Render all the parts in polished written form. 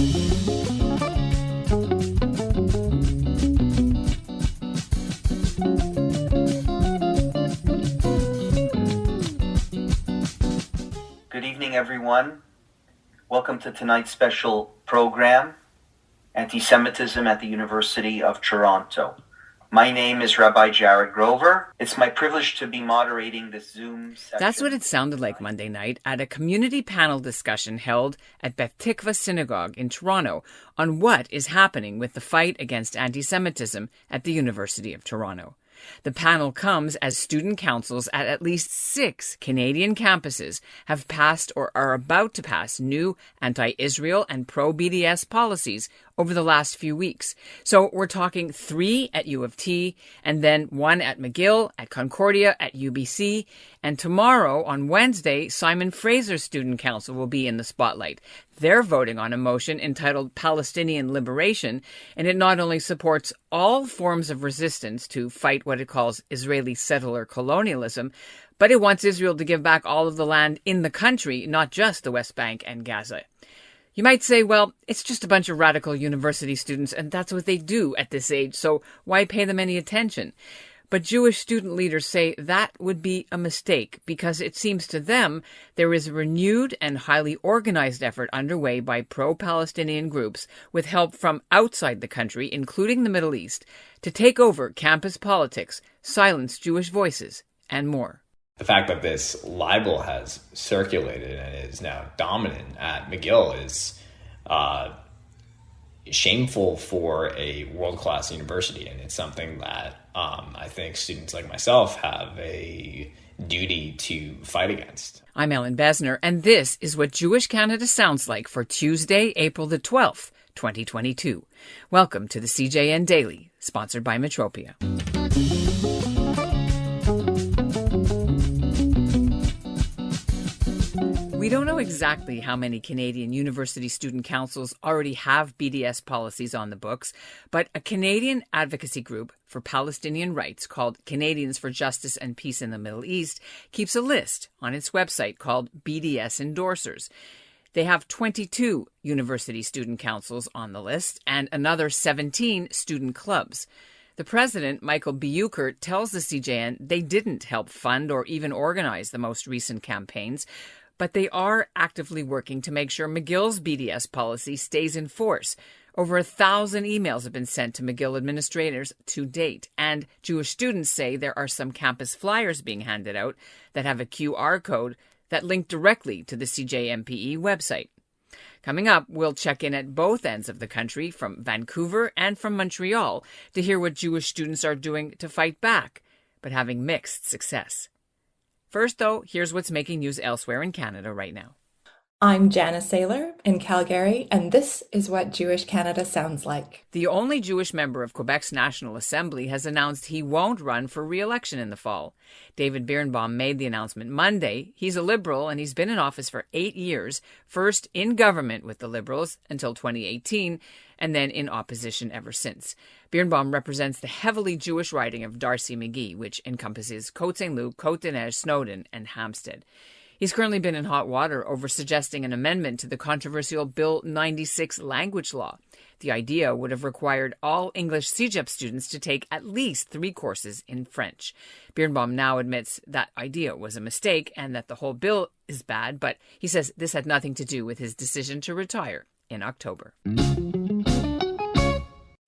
Good evening, everyone. Welcome to tonight's special program, Anti-Semitism at the University of Toronto. My name is Rabbi Jared Grover. It's my privilege to be moderating this Zoom session. That's what it sounded like Monday night at a community panel discussion held at Beth Tikva Synagogue in Toronto on what is happening with the fight against anti-Semitism at the University of Toronto. The panel comes as student councils at least 6 Canadian campuses have passed or are about to pass new anti-Israel and pro-BDS policies over the last few weeks. So we're talking 3 at U of T, and then 1 at McGill, at Concordia, at UBC. And tomorrow, on Wednesday, Simon Fraser Student Council will be in the spotlight. They're voting on a motion entitled Palestinian Liberation, and it not only supports all forms of resistance to fight what it calls Israeli settler colonialism, but it wants Israel to give back all of the land in the country, not just the West Bank and Gaza. You might say, well, it's just a bunch of radical university students, and that's what they do at this age, so why pay them any attention? But Jewish student leaders say that would be a mistake because it seems to them there is a renewed and highly organized effort underway by pro-Palestinian groups with help from outside the country, including the Middle East, to take over campus politics, silence Jewish voices, and more. The fact that this libel has circulated and is now dominant at McGill is shameful for a world-class university, and it's something that I think students like myself have a duty to fight against. I'm Ellen Besner, and this is what Jewish Canada sounds like for Tuesday, April the 12th, 2022. Welcome to the CJN Daily, sponsored by Metropia. We don't know exactly how many Canadian university student councils already have BDS policies on the books, but a Canadian advocacy group for Palestinian rights called Canadians for Justice and Peace in the Middle East keeps a list on its website called BDS Endorsers. They have 22 university student councils on the list and another 17 student clubs. The president, Michael Bucher, tells the CJN they didn't help fund or even organize the most recent campaigns, but they are actively working to make sure McGill's BDS policy stays in force. Over 1,000 emails have been sent to McGill administrators to date, and Jewish students say there are some campus flyers being handed out that have a QR code that link directly to the CJMPE website. Coming up, we'll check in at both ends of the country, from Vancouver and from Montreal, to hear what Jewish students are doing to fight back, but having mixed success. First, though, here's what's making news elsewhere in Canada right now. I'm Janice Saylor in Calgary, and this is what Jewish Canada sounds like. The only Jewish member of Quebec's National Assembly has announced he won't run for re-election in the fall. David Birnbaum made the announcement Monday. He's a Liberal, and he's been in office for 8 years, first in government with the Liberals until 2018, and then in opposition ever since. Birnbaum represents the heavily Jewish riding of Darcy McGee, which encompasses Côte Saint-Luc, Côte-des-Neiges, Snowdon, and Hampstead. He's currently been in hot water over suggesting an amendment to the controversial Bill 96 language law. The idea would have required all English CEGEP students to take at least 3 courses in French. Birnbaum now admits that idea was a mistake and that the whole bill is bad, but he says this had nothing to do with his decision to retire in October.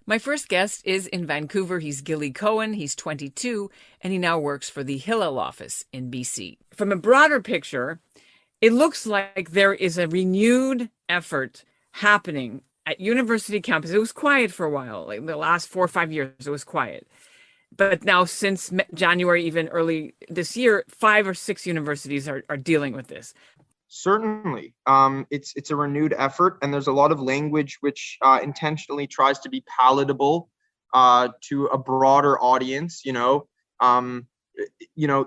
My first guest is in Vancouver. He's Gillie Cohen. He's 22, and he now works for the Hillel office in BC. From a broader picture, it looks like there is a renewed effort happening at university campus. It was quiet for a while. Like the last 4 or 5 years, it was quiet. But now since January, even early this year, 5 or 6 universities are dealing with this. Certainly. It's a renewed effort, and there's a lot of language which intentionally tries to be palatable to a broader audience. The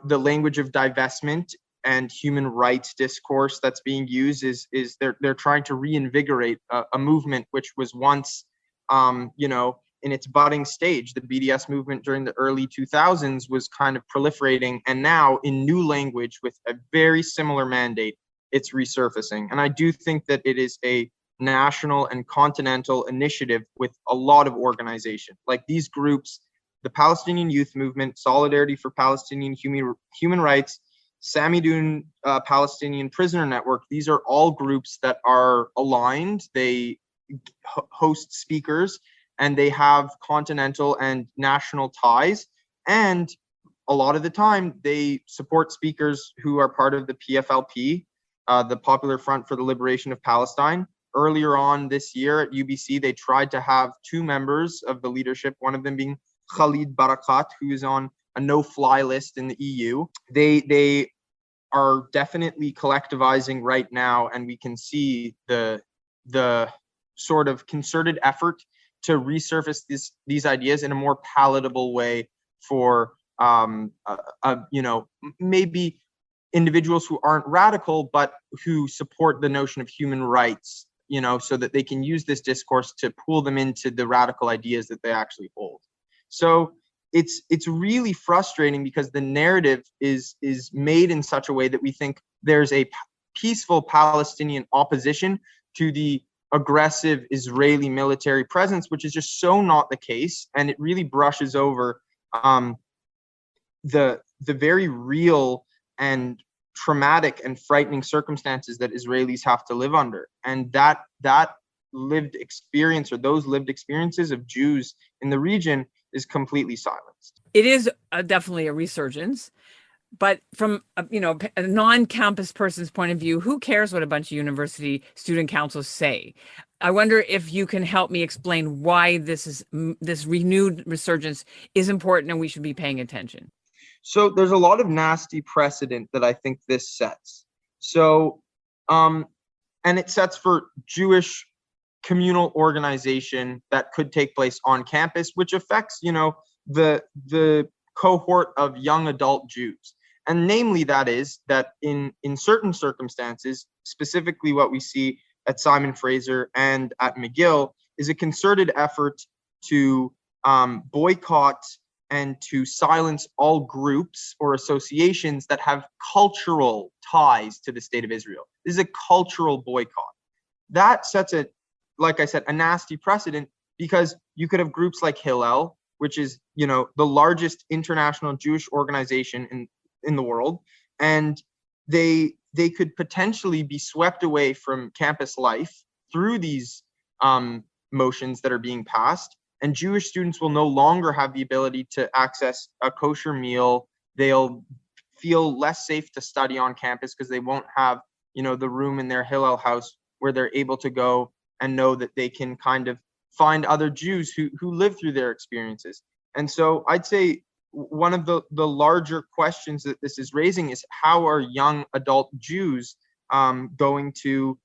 language of divestment and human rights discourse that's being used is they're trying to reinvigorate a movement which was once in its budding stage. The BDS movement during the early 2000s was kind of proliferating, and now in new language with a very similar mandate, it's resurfacing. And I do think that it is a national and continental initiative with a lot of organization. Like these groups, the Palestinian Youth Movement, Solidarity for Palestinian Human Rights, Samidoun Palestinian Prisoner Network, these are all groups that are aligned. They host speakers and they have continental and national ties. And a lot of the time, they support speakers who are part of the PFLP, the Popular Front for the Liberation of Palestine. Earlier on this year at UBC, they tried to have two members of the leadership, one of them being Khalid Barakat, who is on a no-fly list in the EU. They are definitely collectivizing right now, and we can see the sort of concerted effort to resurface these ideas in a more palatable way for maybe individuals who aren't radical but who support the notion of human rights, so that they can use this discourse to pull them into the radical ideas that they actually hold. So it's really frustrating because the narrative is made in such a way that we think there's a peaceful Palestinian opposition to the aggressive Israeli military presence, which is just so not the case, and it really brushes over the very real and traumatic and frightening circumstances that Israelis have to live under, and that lived experience, or those lived experiences of Jews in the region, is completely silenced. It is definitely a resurgence. But from a non-campus person's point of view, who cares what a bunch of university student councils say? I wonder if you can help me explain why this renewed resurgence is important and we should be paying attention. So there's a lot of nasty precedent that I think this sets. So, and it sets for Jewish communal organization that could take place on campus, which affects, the cohort of young adult Jews. And namely, that is that in certain circumstances, specifically what we see at Simon Fraser and at McGill, is a concerted effort to boycott and to silence all groups or associations that have cultural ties to the state of Israel. This is a cultural boycott. That sets like I said, a nasty precedent, because you could have groups like Hillel, which is, the largest international Jewish organization in the world, and they could potentially be swept away from campus life through these motions that are being passed, and Jewish students will no longer have the ability to access a kosher meal. They'll feel less safe to study on campus because they won't have, the room in their Hillel house where they're able to go and know that they can kind of find other Jews who live through their experiences. And so I'd say one of the larger questions that this is raising is, how are young adult Jews going to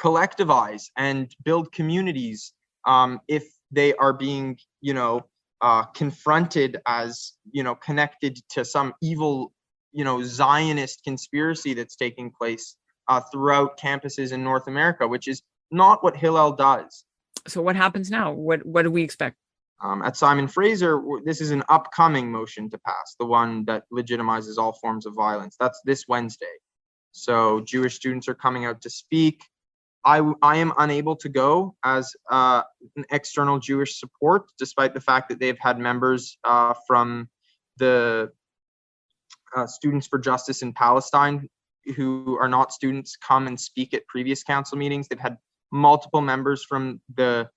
collectivize and build communities if they are being, confronted as, connected to some evil, Zionist conspiracy that's taking place throughout campuses in North America, which is not what Hillel does. So what happens now? What do we expect? At Simon Fraser, this is an upcoming motion to pass, the one that legitimizes all forms of violence. That's this Wednesday. So Jewish students are coming out to speak. I am unable to go as an external Jewish support, despite the fact that they've had members from the Students for Justice in Palestine who are not students come and speak at previous council meetings. They've had multiple members from the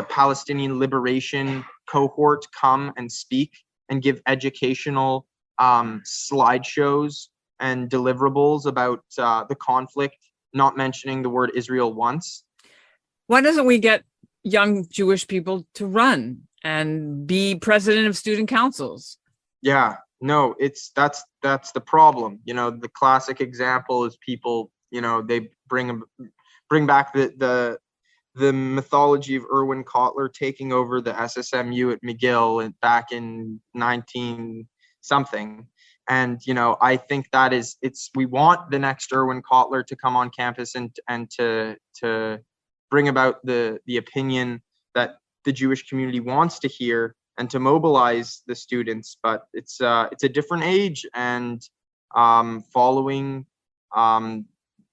Palestinian Liberation cohort come and speak and give educational slideshows and deliverables about the conflict, not mentioning the word Israel once. Why doesn't we get young Jewish people to run and be president of student councils? Yeah, no, that's the problem. The classic example is people, they bring back the mythology of Erwin Kotler taking over the SSMU at McGill and back in 19 something. And, I think that we want the next Erwin Kotler to come on campus and to bring about the opinion that the Jewish community wants to hear and to mobilize the students. But it's a different age, and following,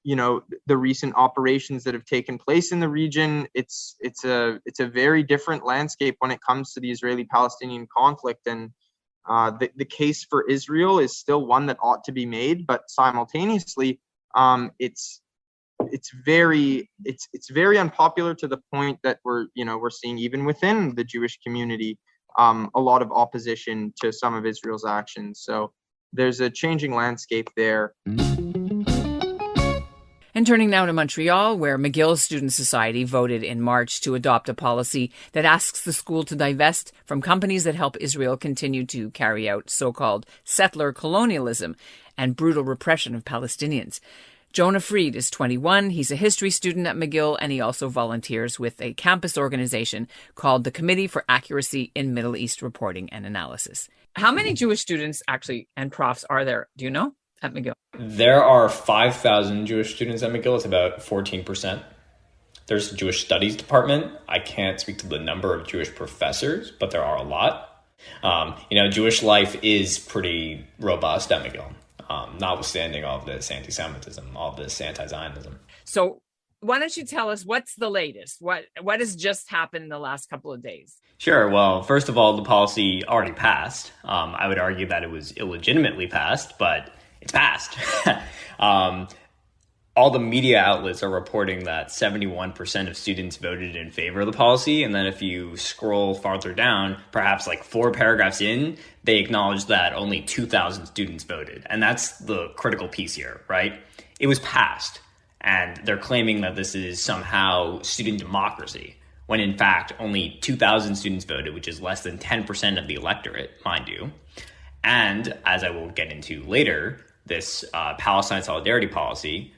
the recent operations that have taken place in the region. It's a very different landscape when it comes to the Israeli-Palestinian conflict, and the case for Israel is still one that ought to be made, but simultaneously, it's very unpopular to the point that we're seeing even within the Jewish community a lot of opposition to some of Israel's actions. So there's a changing landscape there. And turning now to Montreal, where McGill Student Society voted in March to adopt a policy that asks the school to divest from companies that help Israel continue to carry out so-called settler colonialism and brutal repression of Palestinians. Jonah Fried is 21. He's a history student at McGill, and he also volunteers with a campus organization called the Committee for Accuracy in Middle East Reporting and Analysis. How many Jewish students actually and profs are there? Do you know? At McGill? There are 5,000 Jewish students at McGill. It's about 14%. There's a Jewish studies department. I can't speak to the number of Jewish professors, but there are a lot. Jewish life is pretty robust at McGill, notwithstanding all of this anti-Semitism, all of this anti-Zionism. So why don't you tell us what's the latest? What has just happened in the last couple of days? Sure. Well, first of all, the policy already passed. I would argue that it was illegitimately passed, but it's passed. All the media outlets are reporting that 71% of students voted in favor of the policy. And then if you scroll farther down, perhaps like 4 paragraphs in, they acknowledge that only 2,000 students voted. And that's the critical piece here, right? It was passed. And they're claiming that this is somehow student democracy, when in fact only 2,000 students voted, which is less than 10% of the electorate, mind you. And as I will get into later, this Palestine solidarity policy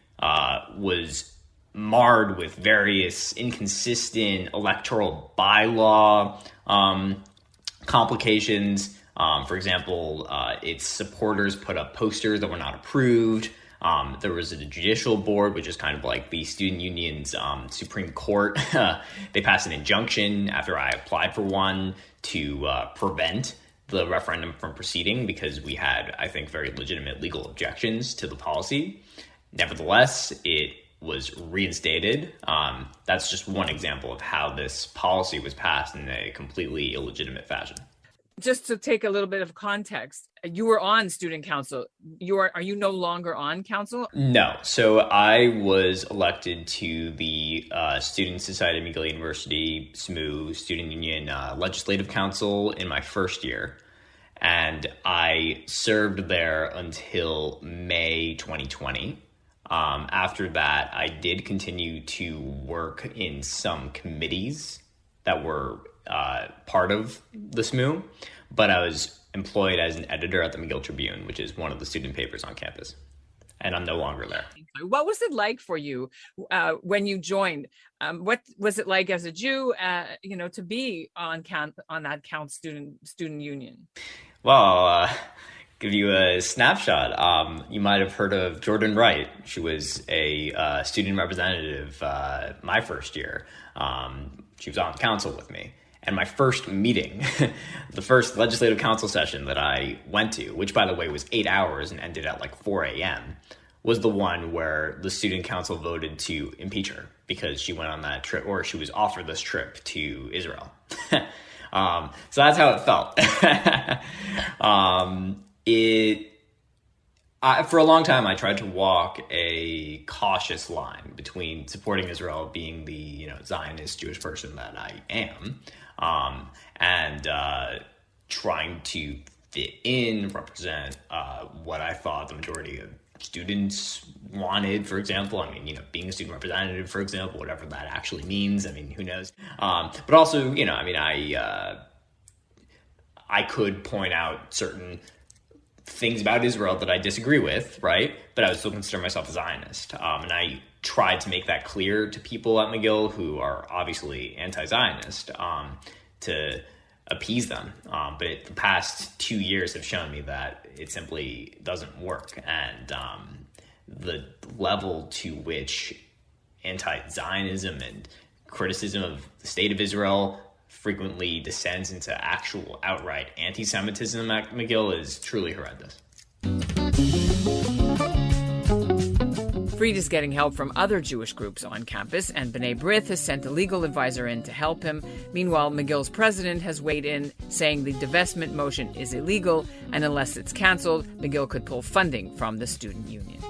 was marred with various inconsistent electoral bylaw complications. For example, its supporters put up posters that were not approved. There was a judicial board, which is kind of like the student union's Supreme Court. They passed an injunction after I applied for one to prevent the referendum from proceeding because we had, I think, very legitimate legal objections to the policy. Nevertheless, it was reinstated. That's just one example of how this policy was passed in a completely illegitimate fashion. Just to take a little bit of context, you were on student council. Are you no longer on council? No. So I was elected to the Student Society of McGill University, SMU, Student Union Legislative Council in my first year. And I served there until May 2020. After that, I did continue to work in some committees that were part of the SMU, but I was employed as an editor at the McGill Tribune, which is one of the student papers on campus, and I'm no longer there. What was it like for you when you joined? What was it like as a Jew, to be on that student union? Well, give you a snapshot. You might have heard of Jordan Wright. She was a student representative my first year. She was on council with me. And my first meeting, the first legislative council session that I went to, which by the way was 8 hours and ended at like 4 a.m., was the one where the student council voted to impeach her because she went on that trip, or she was offered this trip to Israel. So that's how it felt. For a long time, I tried to walk a cautious line between supporting Israel, being the Zionist Jewish person that I am, and trying to fit in, represent what I thought the majority of students wanted, for example. I mean, being a student representative, for example, whatever that actually means. I mean, who knows? But also, I could point out certain things about Israel that I disagree with, right? But I would still consider myself a Zionist. And I tried to make that clear to people at McGill who are obviously anti-Zionist to appease them. But the past 2 years have shown me that it simply doesn't work. And the level to which anti-Zionism and criticism of the state of Israel frequently descends into actual outright anti-Semitism at McGill is truly horrendous. Fried is getting help from other Jewish groups on campus, and B'nai B'rith has sent a legal advisor in to help him. Meanwhile, McGill's president has weighed in, saying the divestment motion is illegal, and unless it's cancelled, McGill could pull funding from the student union.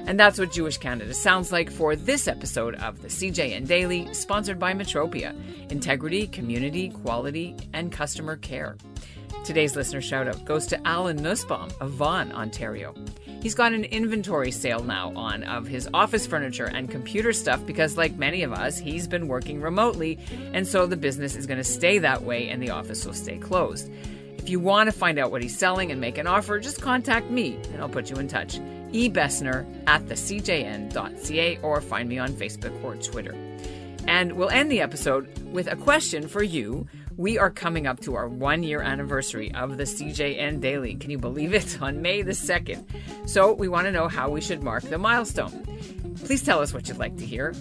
And that's what Jewish Canada sounds like for this episode of the CJN Daily, sponsored by Metropia. Integrity, community, quality, and customer care. Today's listener shout-out goes to Alan Nussbaum of Vaughan, Ontario. He's got an inventory sale now on of his office furniture and computer stuff because, like many of us, he's been working remotely, and so the business is going to stay that way and the office will stay closed. If you want to find out what he's selling and make an offer, just contact me and I'll put you in touch. ebessner@thecjn.ca or find me on Facebook or Twitter. And we'll end the episode with a question for you. We are coming up to our 1-year anniversary of the CJN Daily. Can you believe it? On May the 2nd. So we want to know how we should mark the milestone. Please tell us what you'd like to hear.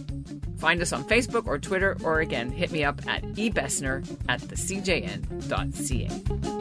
Find us on Facebook or Twitter, or again, hit me up at ebessner@thecjn.ca.